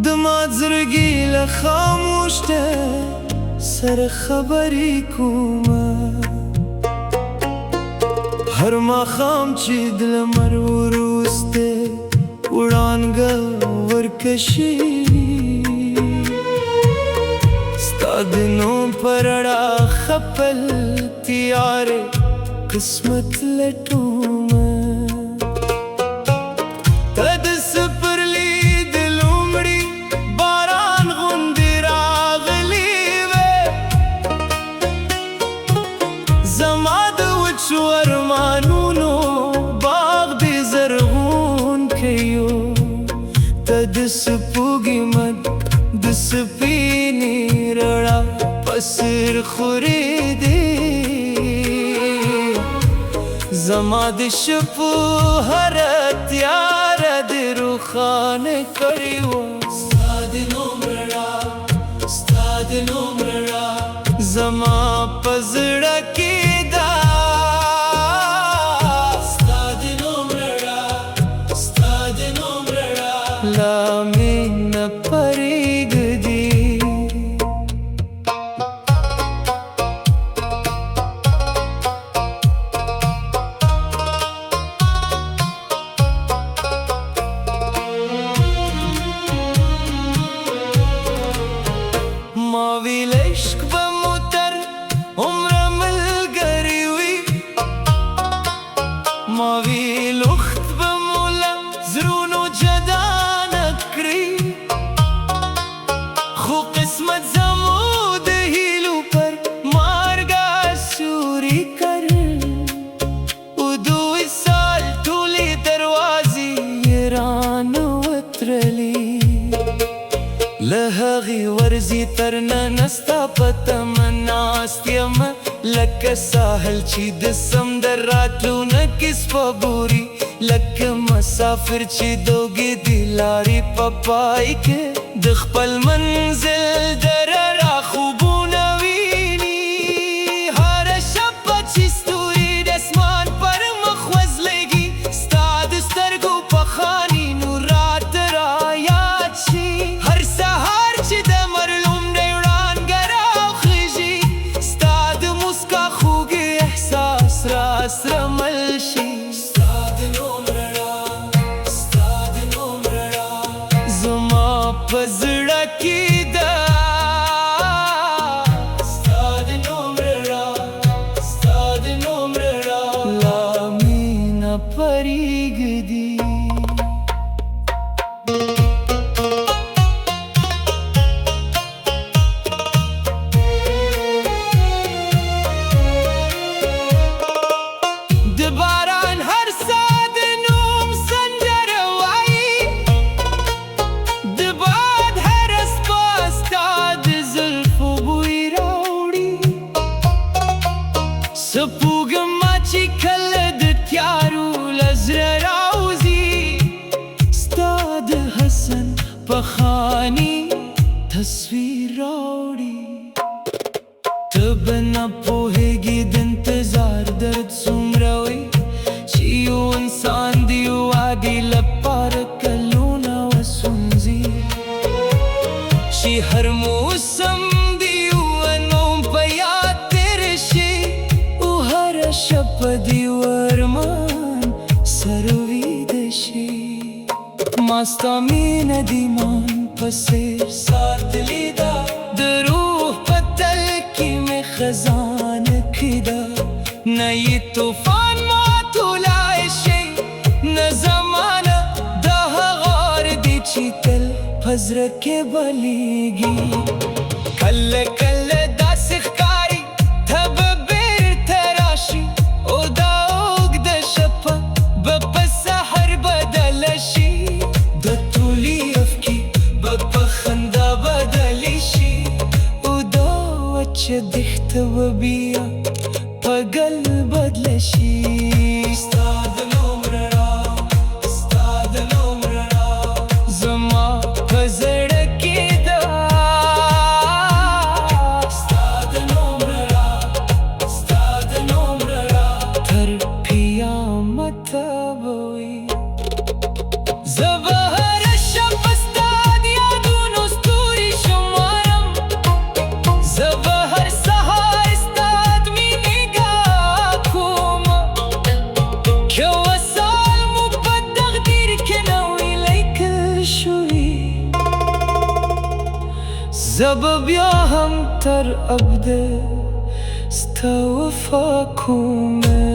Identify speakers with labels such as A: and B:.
A: دما زړګي له خاموش ده سره خبرې کومه هر ماښام چې د لمر وروسته وړانګه ورکشي ستا د نوم په رڼا خپل تیارې قسمت لټومه ته د سپرلي د لومړي باران غوندې راغلې وې زما د وچو ارمانونو باغ دې زرغونکی یو ته د سپوږمۍ مد د سپینې رڼا په سر خورېدې زما د شپو هره تیاره دې روښانه کړې وه ستا د نوم رڼا ستا د نوم رڼا زما په زړه کې ده ستا د نوم رڼا ستا د نوم رڼا لا مې نه پرېږدي ما ویل عشق به مو تر عمره ملګری وي ما ویل وخت به مو له زړونو جدا نه کړي خو قسمت زمو د هیلو پر مارګه سوري کړ و دوی سال ټولې دروازې یې رانوترلې له هغې ورځې تر ننه ستا په تمه ناست یم لکه ساحل چې د سمندر راتلو نه کسبه بوري لکه مسافر چې د اوږدې لارې په پای کې د خپل منزل د رڼا خوبونه ویني هره شپه چې ستوري د اسمان پر مخ وځلېږي ستا د سترګو په خاني نور راته رایاد شي هر سهار چې د مرلوم دی وړانګه راخیژي ستا د موسکا خوږې احساس راسره مل شي ستا د نوم رڼا ستا د نوم رڼا زما په زړه کې ده ستا د نوم رڼا ستا د نوم رڼا لا مې نه پرېږدي د باران هر ساه د نوم سندره وایي د باد هره څپه ستا د زلفو بوی راوړي سپوږمۍ چې کله د تیارو له زړه راوځي ستا د حسن په خاني تصویر راوړي ته به نه پوهېږې د انتظار درد څومره وي چې یو انسان د یو وادي لپاره کلونه وسوځي چې هر موسم د یو نوم په یاد تېر شي او هره شپه د یو ارمان سره ویده شي ما ستا مینه د ایمان په څېر ساتلې ده د روح په تل کې مې خزانه کې ده نه یې طوفان ماتولی شي نه زمانه دا هغه اور دی چې تل په زړه کې بلیږي کله کله داسې ښکاري ته به بېرته راشي او دا اوږده شپه به په سحر بدله شي د ټولې افکې به په خندا بدلې شي او دا وچه دښته به بیا په ګل بدله شي ستا د نوم رڼا ستا د نوم رڼا زما په زړه کې ده ستا د نوم رڼا ستا د نوم رڼا تر قیامته به وي زه به هره شپه ستا د یادونو زبب یا هم تر ابده ستا وفا کومه